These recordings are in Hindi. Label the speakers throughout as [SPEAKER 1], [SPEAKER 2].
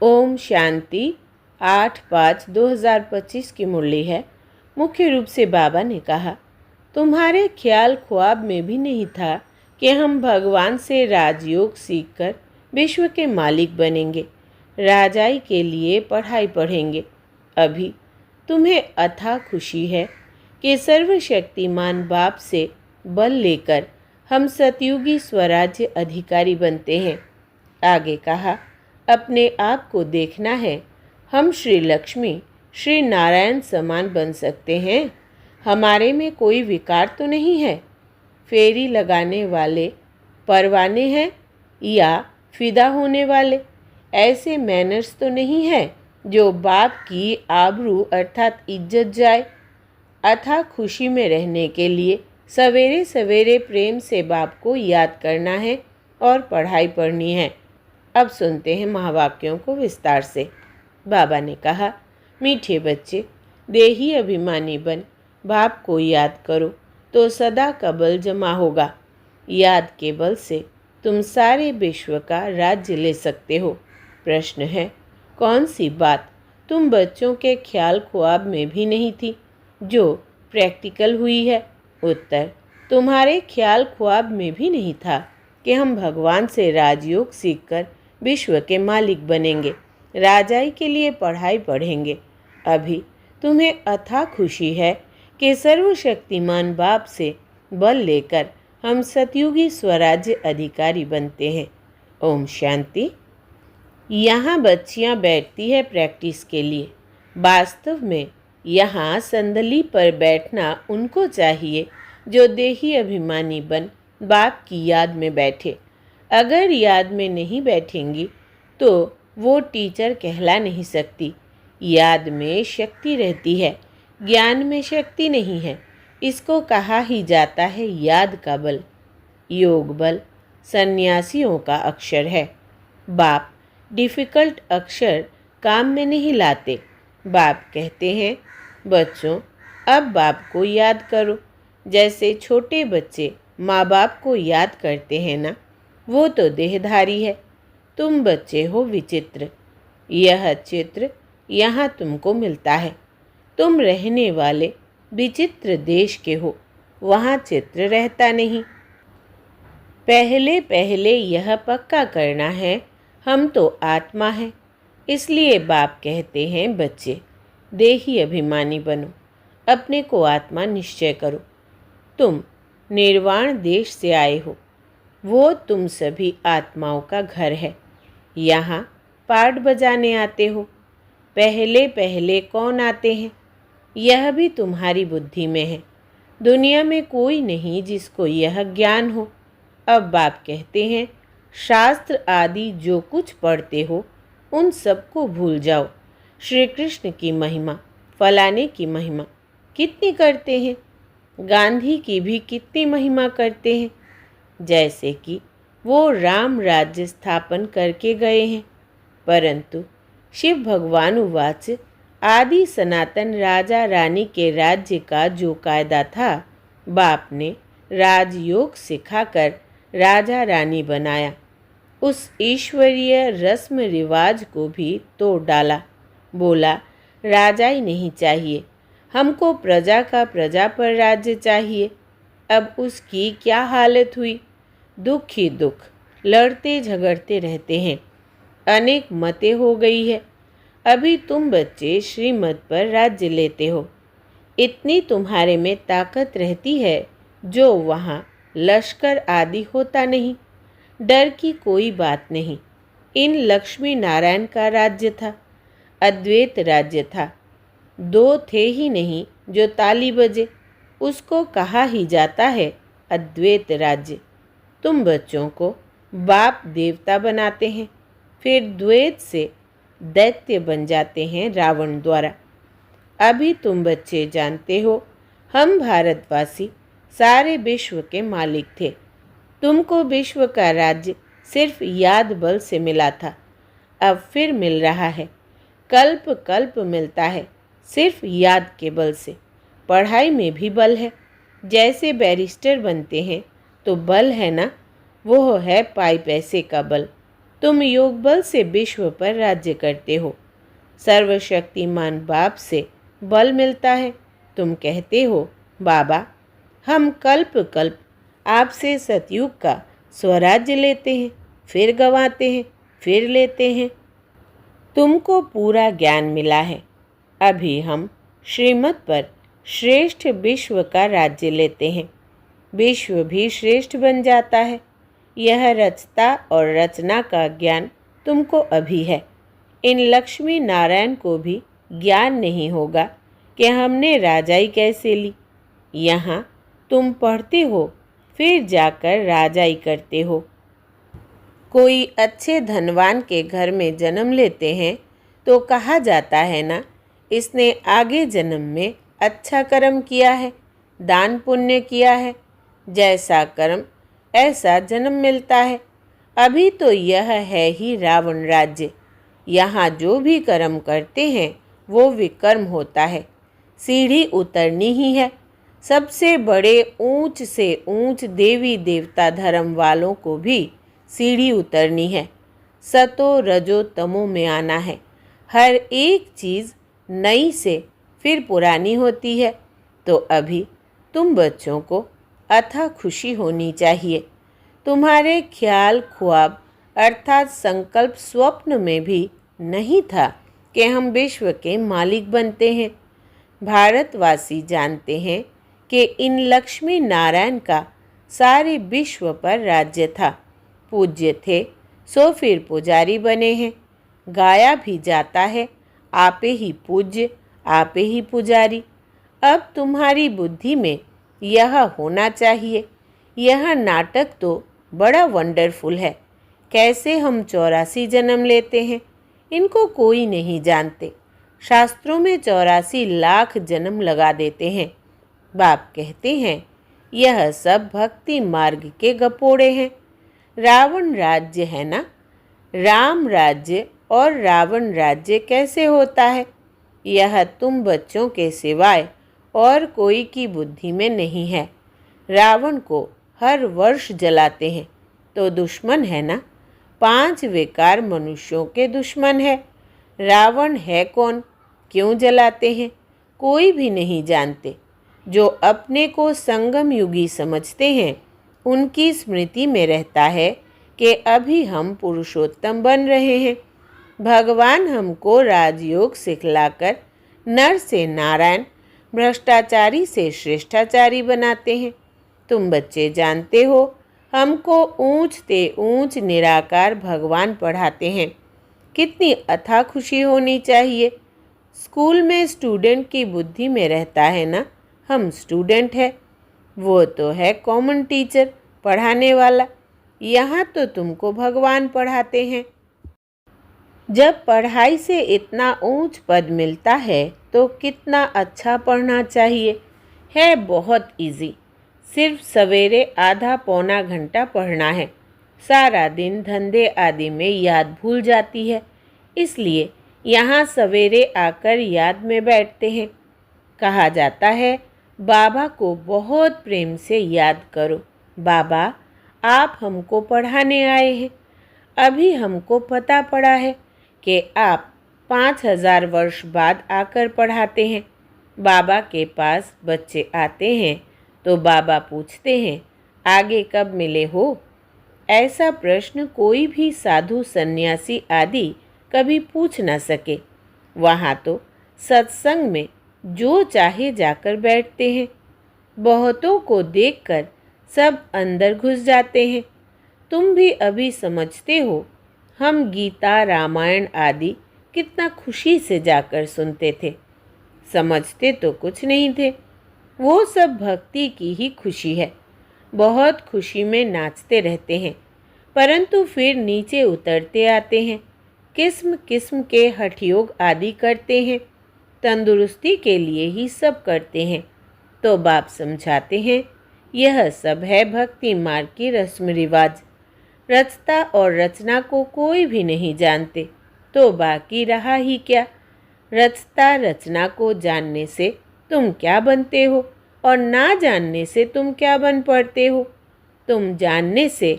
[SPEAKER 1] ओम शांति। 8/5/2025 की मुरली है। मुख्य रूप से बाबा ने कहा, तुम्हारे ख्याल ख्वाब में भी नहीं था कि हम भगवान से राजयोग सीखकर विश्व के मालिक बनेंगे, राजाई के लिए पढ़ाई पढ़ेंगे। अभी तुम्हें अथाह खुशी है कि सर्वशक्तिमान बाप से बल लेकर हम सतयुगी स्वराज्य अधिकारी बनते हैं। आगे कहा, अपने आप को देखना है, हम श्री लक्ष्मी श्री नारायण समान बन सकते हैं। हमारे में कोई विकार तो नहीं है। फेरी लगाने वाले परवाने हैं या फिदा होने वाले ऐसे मैनर्स तो नहीं है जो बाप की आबरू अर्थात इज्जत जाए। अथाह खुशी में रहने के लिए सवेरे सवेरे प्रेम से बाप को याद करना है और पढ़ाई पढ़नी है। अब सुनते हैं महावाक्यों को विस्तार से। बाबा ने कहा, मीठे बच्चे, देही अभिमानी बन बाप को याद करो तो सदा का बल जमा होगा। याद के बल से तुम सारे विश्व का राज्य ले सकते हो। प्रश्न है, कौन सी बात तुम बच्चों के ख्याल ख्वाब में भी नहीं थी जो प्रैक्टिकल हुई है? उत्तर, तुम्हारे ख्याल ख्वाब में भी नहीं था कि हम भगवान से राजयोग सीखकर विश्व के मालिक बनेंगे, राजाई के लिए पढ़ाई पढ़ेंगे। अभी तुम्हें अथाह खुशी है कि सर्वशक्तिमान बाप से बल लेकर हम सतयुगी स्वराज्य अधिकारी बनते हैं। ओम शांति। यहाँ बच्चियाँ बैठती है प्रैक्टिस के लिए। वास्तव में यहाँ संदली पर बैठना उनको चाहिए जो देही अभिमानी बन बाप की याद में बैठे। अगर याद में नहीं बैठेंगी तो वो टीचर कहला नहीं सकती। याद में शक्ति रहती है, ज्ञान में शक्ति नहीं है। इसको कहा ही जाता है याद का बल। योग बल सन्यासियों का अक्षर है। बाप डिफ़िकल्ट अक्षर काम में नहीं लाते। बाप कहते हैं, बच्चों अब बाप को याद करो। जैसे छोटे बच्चे माँ बाप को याद करते हैं ना, वो तो देहधारी है। तुम बच्चे हो विचित्र। यह चित्र यहाँ तुमको मिलता है। तुम रहने वाले विचित्र देश के हो, वहाँ चित्र रहता नहीं। पहले पहले यह पक्का करना है, हम तो आत्मा हैं। इसलिए बाप कहते हैं, बच्चे देही अभिमानी बनो, अपने को आत्मा निश्चय करो। तुम निर्वाण देश से आए हो, वो तुम सभी आत्माओं का घर है। यहाँ पाठ बजाने आते हो। पहले पहले कौन आते हैं, यह भी तुम्हारी बुद्धि में है। दुनिया में कोई नहीं जिसको यह ज्ञान हो। अब बाप कहते हैं, शास्त्र आदि जो कुछ पढ़ते हो उन सबको भूल जाओ। श्री कृष्ण की महिमा, फलाने की महिमा कितनी करते हैं, गांधी की भी कितनी महिमा करते हैं, जैसे कि वो राम राज्य स्थापन करके गए हैं। परंतु शिव भगवान उवाच, आदि सनातन राजा रानी के राज्य का जो कायदा था, बाप ने राजयोग सिखाकर राजा रानी बनाया। उस ईश्वरीय रस्म रिवाज को भी तोड़ डाला। बोला, राजाई नहीं चाहिए, हमको प्रजा का प्रजा पर राज्य चाहिए। अब उसकी क्या हालत हुई? दुख ही दुख, लड़ते झगड़ते रहते हैं। अनेक मतें हो गई है। अभी तुम बच्चे श्रीमत पर राज्य लेते हो। इतनी तुम्हारे में ताकत रहती है जो वहाँ लश्कर आदि होता नहीं। डर की कोई बात नहीं। इन लक्ष्मी नारायण का राज्य था, अद्वैत राज्य था। दो थे ही नहीं जो ताली बजे, उसको कहा ही जाता है अद्वैत राज्य। तुम बच्चों को बाप देवता बनाते हैं, फिर द्वैत से दैत्य बन जाते हैं रावण द्वारा। अभी तुम बच्चे जानते हो, हम भारतवासी सारे विश्व के मालिक थे। तुमको विश्व का राज्य सिर्फ याद बल से मिला था, अब फिर मिल रहा है। कल्प कल्प मिलता है सिर्फ याद के बल से। पढ़ाई में भी बल है। जैसे बैरिस्टर बनते हैं तो बल है ना, वो है पाई पैसे का बल। तुम योग बल से विश्व पर राज्य करते हो। सर्वशक्तिमान बाप से बल मिलता है। तुम कहते हो, बाबा हम कल्प कल्प आपसे सतयुग का स्वराज्य लेते हैं, फिर गंवाते हैं, फिर लेते हैं। तुमको पूरा ज्ञान मिला है। अभी हम श्रीमत पर श्रेष्ठ विश्व का राज्य लेते हैं। विश्व भी श्रेष्ठ बन जाता है। यह रचता और रचना का ज्ञान तुमको अभी है। इन लक्ष्मी नारायण को भी ज्ञान नहीं होगा कि हमने राजाई कैसे ली। यहाँ तुम पढ़ते हो, फिर जाकर राजाई करते हो। कोई अच्छे धनवान के घर में जन्म लेते हैं तो कहा जाता है ना, इसने आगे जन्म में अच्छा कर्म किया है, दान पुण्य किया है, जैसा कर्म ऐसा जन्म मिलता है। अभी तो यह है ही रावण राज्य। यहाँ जो भी कर्म करते हैं वो विकर्म होता है। सीढ़ी उतरनी ही है। सबसे बड़े ऊंच से ऊंच देवी देवता धर्म वालों को भी सीढ़ी उतरनी है। सतो रजो तमो में आना है। हर एक चीज़ नई से फिर पुरानी होती है। तो अभी तुम बच्चों को अथाह खुशी होनी चाहिए। तुम्हारे ख्याल ख्वाब अर्थात संकल्प स्वप्न में भी नहीं था कि हम विश्व के मालिक बनते हैं। भारतवासी जानते हैं कि इन लक्ष्मी नारायण का सारे विश्व पर राज्य था। पूज्य थे सो फिर पुजारी बने हैं। गाया भी जाता है, आपे ही पूज्य, आपे ही पुजारी। अब तुम्हारी बुद्धि में यह होना चाहिए। यह नाटक तो बड़ा वंडरफुल है। कैसे हम 84 जन्म लेते हैं, इनको कोई नहीं जानते। शास्त्रों में 84 लाख जन्म लगा देते हैं। बाप कहते हैं यह सब भक्ति मार्ग के गपोड़े हैं। रावण राज्य है ना, राम राज्य और रावण राज्य कैसे होता है, यह तुम बच्चों के सिवाय और कोई की बुद्धि में नहीं है। रावण को हर वर्ष जलाते हैं तो दुश्मन है ना। 5 विकार मनुष्यों के दुश्मन है। रावण है कौन, क्यों जलाते हैं, कोई भी नहीं जानते। जो अपने को संगम युगी समझते हैं उनकी स्मृति में रहता है कि अभी हम पुरुषोत्तम बन रहे हैं। भगवान हमको राजयोग सिखलाकर नर से नारायण, भ्रष्टाचारी से श्रेष्ठाचारी बनाते हैं। तुम बच्चे जानते हो हमको ऊंच ते ऊंच निराकार भगवान पढ़ाते हैं। कितनी अथाह खुशी होनी चाहिए। स्कूल में स्टूडेंट की बुद्धि में रहता है ना, हम स्टूडेंट हैं। वो तो है कॉमन टीचर, पढ़ाने वाला। यहाँ तो तुमको भगवान पढ़ाते हैं। जब पढ़ाई से इतना ऊंच पद मिलता है तो कितना अच्छा पढ़ना चाहिए। है बहुत इजी। सिर्फ सवेरे आधा पौना घंटा पढ़ना है। सारा दिन धंधे आदि में याद भूल जाती है, इसलिए यहाँ सवेरे आकर याद में बैठते हैं। कहा जाता है बाबा को बहुत प्रेम से याद करो। बाबा आप हमको पढ़ाने आए हैं। अभी हमको पता पड़ा है कि आप 5000 वर्ष बाद आकर पढ़ाते हैं। बाबा के पास बच्चे आते हैं तो बाबा पूछते हैं आगे कब मिले हो। ऐसा प्रश्न कोई भी साधु सन्यासी आदि कभी पूछ न सके। वहाँ तो सत्संग में जो चाहे जाकर बैठते हैं। बहुतों को देखकर सब अंदर घुस जाते हैं। तुम भी अभी समझते हो। हम गीता रामायण आदि कितना खुशी से जाकर सुनते थे। समझते तो कुछ नहीं थे। वो सब भक्ति की ही खुशी है। बहुत खुशी में नाचते रहते हैं, परंतु फिर नीचे उतरते आते हैं। किस्म किस्म के हठयोग आदि करते हैं। तंदुरुस्ती के लिए ही सब करते हैं। तो बाप समझाते हैं यह सब है भक्ति मार्ग की रस्म रिवाज। रचता और रचना को कोई भी नहीं जानते तो बाकी रहा ही क्या। रचता रचना को जानने से तुम क्या बनते हो और ना जानने से तुम क्या बन पड़ते हो। तुम जानने से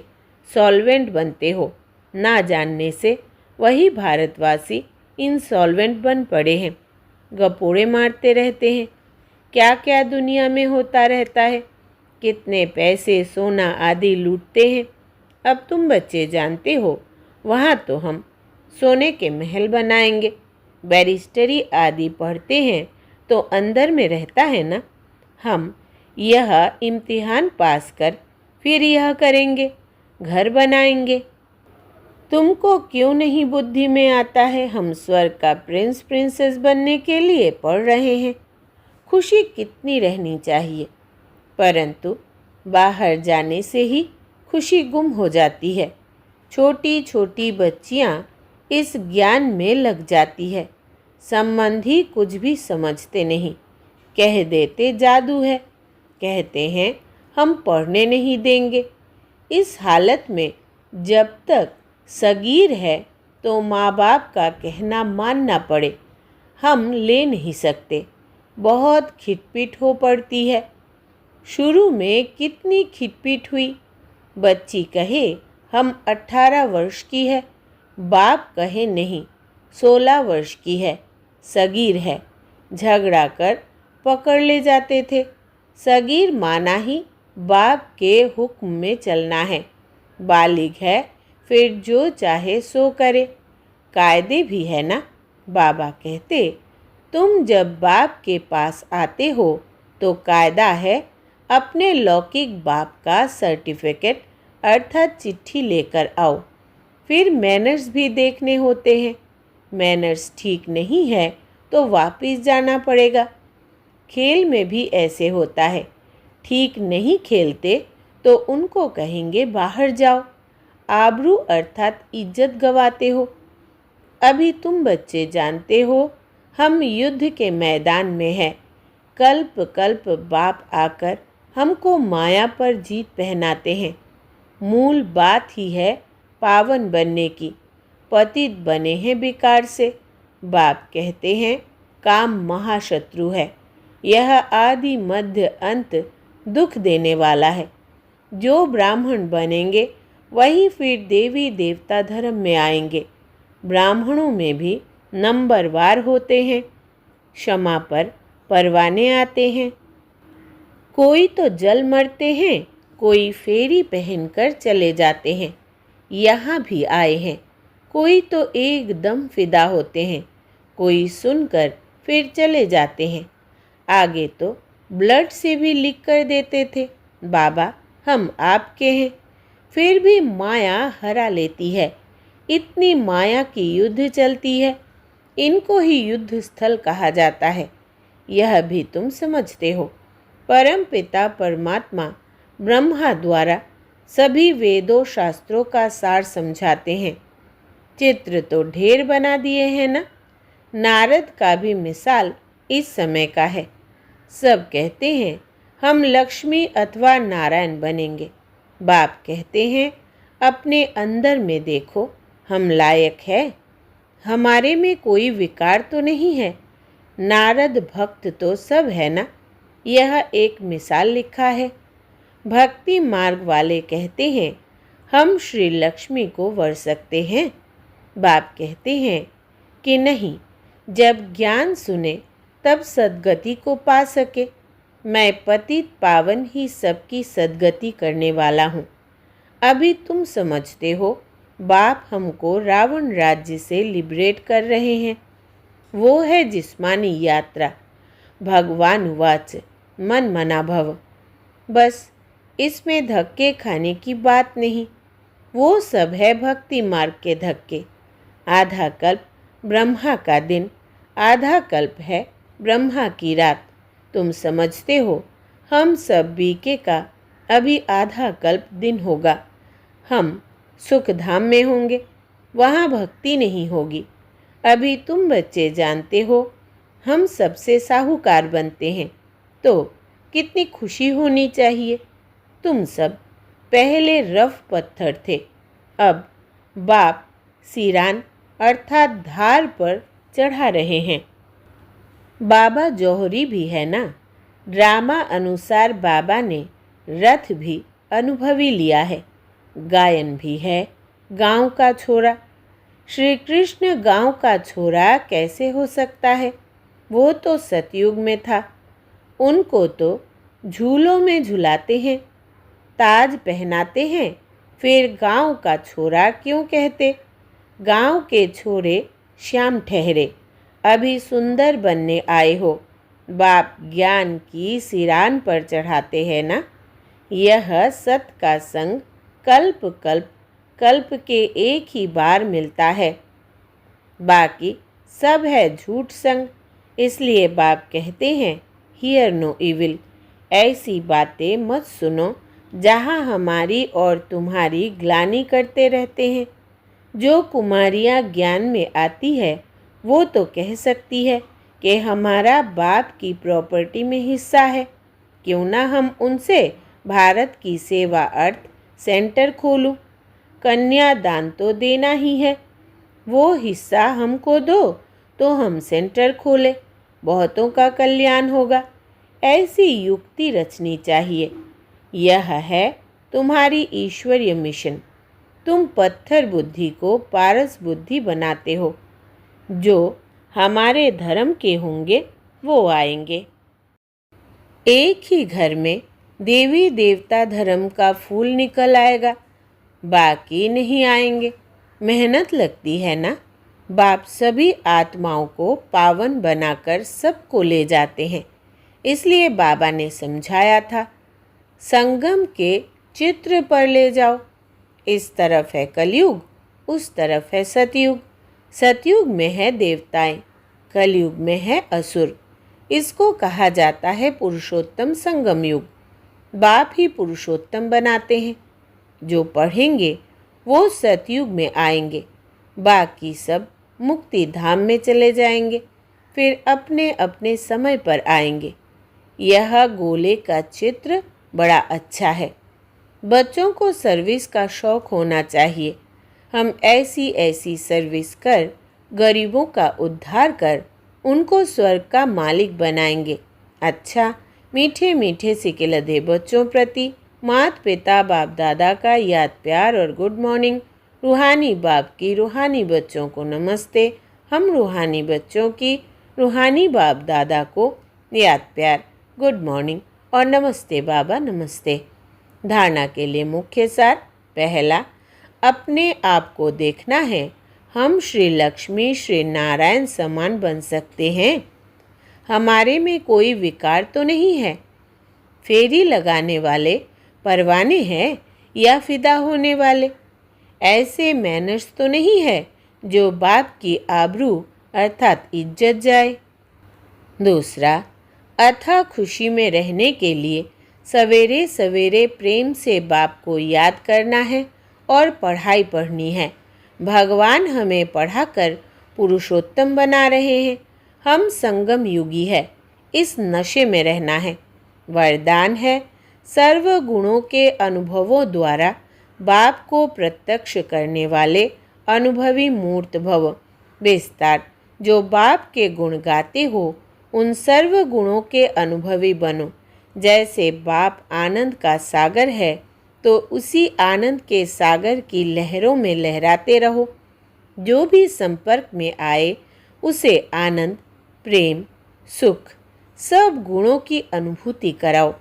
[SPEAKER 1] सॉल्वेंट बनते हो ना जानने से वही भारतवासी इंसॉल्वेंट बन पड़े हैं, गपोड़े मारते रहते हैं। क्या क्या दुनिया में होता रहता है, कितने पैसे सोना आदि लूटते हैं। अब तुम बच्चे जानते हो, वहाँ तो हम सोने के महल बनाएंगे। बैरिस्टरी आदि पढ़ते हैं तो अंदर में रहता है ना। हम यह इम्तिहान पास कर फिर यह करेंगे, घर बनाएंगे। तुमको क्यों नहीं बुद्धि में आता है, हम स्वर्ग का प्रिंस प्रिंसेस बनने के लिए पढ़ रहे हैं। खुशी कितनी रहनी चाहिए, परंतु बाहर जाने से ही खुशी गुम हो जाती है। छोटी छोटी बच्चियां इस ज्ञान में लग जाती है। संबंधी कुछ भी समझते नहीं, कह देते जादू है, कहते हैं हम पढ़ने नहीं देंगे। इस हालत में जब तक सगीर है तो माँ बाप का कहना मानना पड़े, हम ले नहीं सकते। बहुत खिटपिट हो पड़ती है। शुरू में कितनी खिटपिट हुई। बच्ची कहे हम 18 वर्ष की है, बाप कहे नहीं 16 वर्ष की है, सगीर है। झगड़ा कर पकड़ ले जाते थे। सगीर माना ही बाप के हुक्म में चलना है। बालिग है फिर जो चाहे सो करे। कायदे भी है ना। बाबा कहते तुम जब बाप के पास आते हो तो कायदा है अपने लौकिक बाप का सर्टिफिकेट अर्थात चिट्ठी लेकर आओ। फिर मैनर्स भी देखने होते हैं। मैनर्स ठीक नहीं है तो वापस जाना पड़ेगा। खेल में भी ऐसे होता है। ठीक नहीं खेलते तो उनको कहेंगे बाहर जाओ। आबरू अर्थात इज्जत गवाते हो। अभी तुम बच्चे जानते हो हम युद्ध के मैदान में हैं। कल्प कल्प बाप आकर हमको माया पर जीत पहनाते हैं। मूल बात ही है पावन बनने की। पतित बने हैं विकार से। बाप कहते हैं काम महाशत्रु है। यह आदि मध्य अंत दुख देने वाला है। जो ब्राह्मण बनेंगे वही फिर देवी देवता धर्म में आएंगे। ब्राह्मणों में भी नंबरवार होते हैं। क्षमा पर परवाने आते हैं। कोई तो जल मरते हैं, कोई फेरी पहनकर चले जाते हैं। यहाँ भी आए हैं। कोई तो एकदम फिदा होते हैं, कोई सुनकर फिर चले जाते हैं। आगे तो ब्लड से भी लिख कर देते थे बाबा हम आपके हैं। फिर भी माया हरा लेती है। इतनी माया की युद्ध चलती है। इनको ही युद्ध स्थल कहा जाता है। यह भी तुम समझते हो। परम पिता परमात्मा ब्रह्मा द्वारा सभी वेदों शास्त्रों का सार समझाते हैं। चित्र तो ढेर बना दिए हैं ना। नारद का भी मिसाल इस समय का है। सब कहते हैं हम लक्ष्मी अथवा नारायण बनेंगे। बाप कहते हैं अपने अंदर में देखो, हम लायक है। हमारे में कोई विकार तो नहीं है। नारद भक्त तो सब है ना। यह एक मिसाल लिखा है। भक्ति मार्ग वाले कहते हैं हम श्री लक्ष्मी को वर सकते हैं। बाप कहते हैं कि नहीं, जब ज्ञान सुने तब सद्गति को पा सके। मैं पतित पावन ही सबकी सद्गति करने वाला हूँ। अभी तुम समझते हो बाप हमको रावण राज्य से लिबरेट कर रहे हैं। वो है जिस्मानी यात्रा। भगवान वाच मन मना भव। बस इसमें धक्के खाने की बात नहीं। वो सब है भक्ति मार्ग के धक्के। आधा कल्प ब्रह्मा का दिन, आधा कल्प है ब्रह्मा की रात। तुम समझते हो हम सब बीके का अभी आधा कल्प दिन होगा। हम सुख धाम में होंगे, वहाँ भक्ति नहीं होगी। अभी तुम बच्चे जानते हो हम सबसे साहूकार बनते हैं तो कितनी खुशी होनी चाहिए। तुम सब पहले रफ पत्थर थे, अब बाप सिरान अर्थात धार पर चढ़ा रहे हैं। बाबा जौहरी भी है ना। ड्रामा अनुसार बाबा ने रथ भी अनुभवी लिया है, गायन भी है, गांव का छोरा। श्री कृष्ण गांव का छोरा कैसे हो सकता है? वो तो सतयुग में था। उनको तो झूलों में झुलाते हैं, ताज पहनाते हैं, फिर गांव का छोरा क्यों कहते? गांव के छोरे श्याम ठहरे, अभी सुंदर बनने आए हो। बाप ज्ञान की सिरान पर चढ़ाते हैं ना। यह सत का संग कल्प कल्प कल्प के एक ही बार मिलता है, बाकी सब है झूठ संग। इसलिए बाप कहते हैं हियर नो इविल। ऐसी बातें मत सुनो जहाँ हमारी और तुम्हारी ग्लानि करते रहते हैं। जो कुमारियाँ ज्ञान में आती है वो तो कह सकती है कि हमारा बाप की प्रॉपर्टी में हिस्सा है, क्यों ना हम उनसे भारत की सेवा अर्थ सेंटर खोलूं। कन्यादान तो देना ही है, वो हिस्सा हमको दो तो हम सेंटर खोलें, बहुतों का कल्याण होगा। ऐसी युक्ति रचनी चाहिए। यह है तुम्हारी ईश्वरीय मिशन। तुम पत्थर बुद्धि को पारस बुद्धि बनाते हो। जो हमारे धर्म के होंगे वो आएंगे। एक ही घर में देवी देवता धर्म का फूल निकल आएगा, बाकी नहीं आएंगे। मेहनत लगती है ना। बाप सभी आत्माओं को पावन बनाकर सबको ले जाते हैं। इसलिए बाबा ने समझाया था, संगम के चित्र पर ले जाओ। इस तरफ है कलयुग, उस तरफ है सतयुग। सतयुग में है देवताएं, कलयुग में है असुर। इसको कहा जाता है पुरुषोत्तम संगम युग। बाप ही पुरुषोत्तम बनाते हैं। जो पढ़ेंगे वो सतयुग में आएंगे, बाकी सब मुक्ति धाम में चले जाएंगे, फिर अपने अपने समय पर आएंगे। यह गोले का चित्र बड़ा अच्छा है। बच्चों को सर्विस का शौक होना चाहिए। हम ऐसी ऐसी सर्विस कर गरीबों का उद्धार कर उनको स्वर्ग का मालिक बनाएंगे। अच्छा, मीठे मीठे सिकेलधे बच्चों प्रति माता पिता बाप दादा का याद प्यार और गुड मॉर्निंग। रूहानी बाप की रूहानी बच्चों को नमस्ते। हम रूहानी बच्चों की रूहानी बाप दादा को याद प्यार, गुड मॉर्निंग और नमस्ते बाबा नमस्ते। धारणा के लिए मुख्य सार। पहला, अपने आप को देखना है। हम श्री लक्ष्मी श्री नारायण समान बन सकते हैं। हमारे में कोई विकार तो नहीं है। फेरी लगाने वाले परवाने हैं या फिदा होने वाले। ऐसे मैनर्स तो नहीं है जो बाप की आबरू अर्थात इज्जत जाए। दूसरा, अथाह खुशी में रहने के लिए सवेरे सवेरे प्रेम से बाप को याद करना है और पढ़ाई पढ़नी है। भगवान हमें पढ़ाकर पुरुषोत्तम बना रहे हैं। हम संगम युगी है, इस नशे में रहना है। वरदान है, सर्व गुणों के अनुभवों द्वारा बाप को प्रत्यक्ष करने वाले अनुभवी मूर्त भव। विस्तार, जो बाप के गुण गाते हो उन सर्व गुणों के अनुभवी बनो। जैसे बाप आनंद का सागर है तो उसी आनंद के सागर की लहरों में लहराते रहो। जो भी संपर्क में आए उसे आनंद, प्रेम, सुख, सब गुणों की अनुभूति कराओ।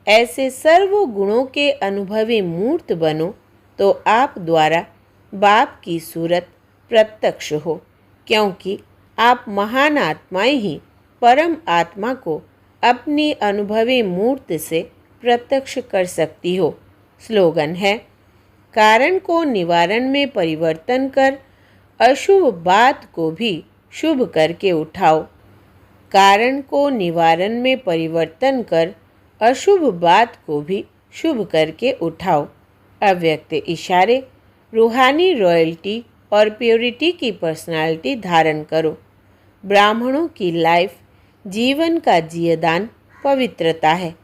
[SPEAKER 1] ऐसे सर्व गुणों के अनुभवी मूर्त बनो तो आप द्वारा बाप की सूरत प्रत्यक्ष हो, क्योंकि आप महान आत्माएं ही परम आत्मा को अपनी अनुभवी मूर्त से प्रत्यक्ष कर सकती हो। स्लोगन है, कारण को निवारण में परिवर्तन कर अशुभ बात को भी शुभ करके उठाओ। कारण को निवारण में परिवर्तन कर अशुभ बात को भी शुभ करके उठाओ। अव्यक्त इशारे, रूहानी रॉयल्टी और प्योरिटी की पर्सनालिटी धारण करो। ब्राह्मणों की लाइफ जीवन का जियदान पवित्रता है।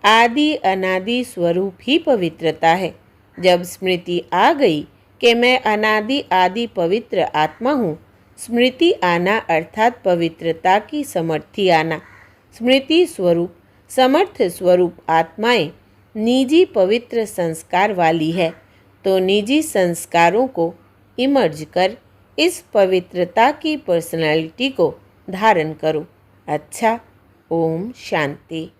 [SPEAKER 1] आदि अनादि स्वरूप ही पवित्रता है। जब स्मृति आ गई कि मैं अनादि आदि पवित्र आत्मा हूँ, स्मृति आना अर्थात पवित्रता की समर्थी आना। स्मृति स्वरूप समर्थ स्वरूप आत्माएं निजी पवित्र संस्कार वाली है। तो निजी संस्कारों को इमर्ज कर इस पवित्रता की पर्सनालिटी को धारण करो। अच्छा, ओम शांति।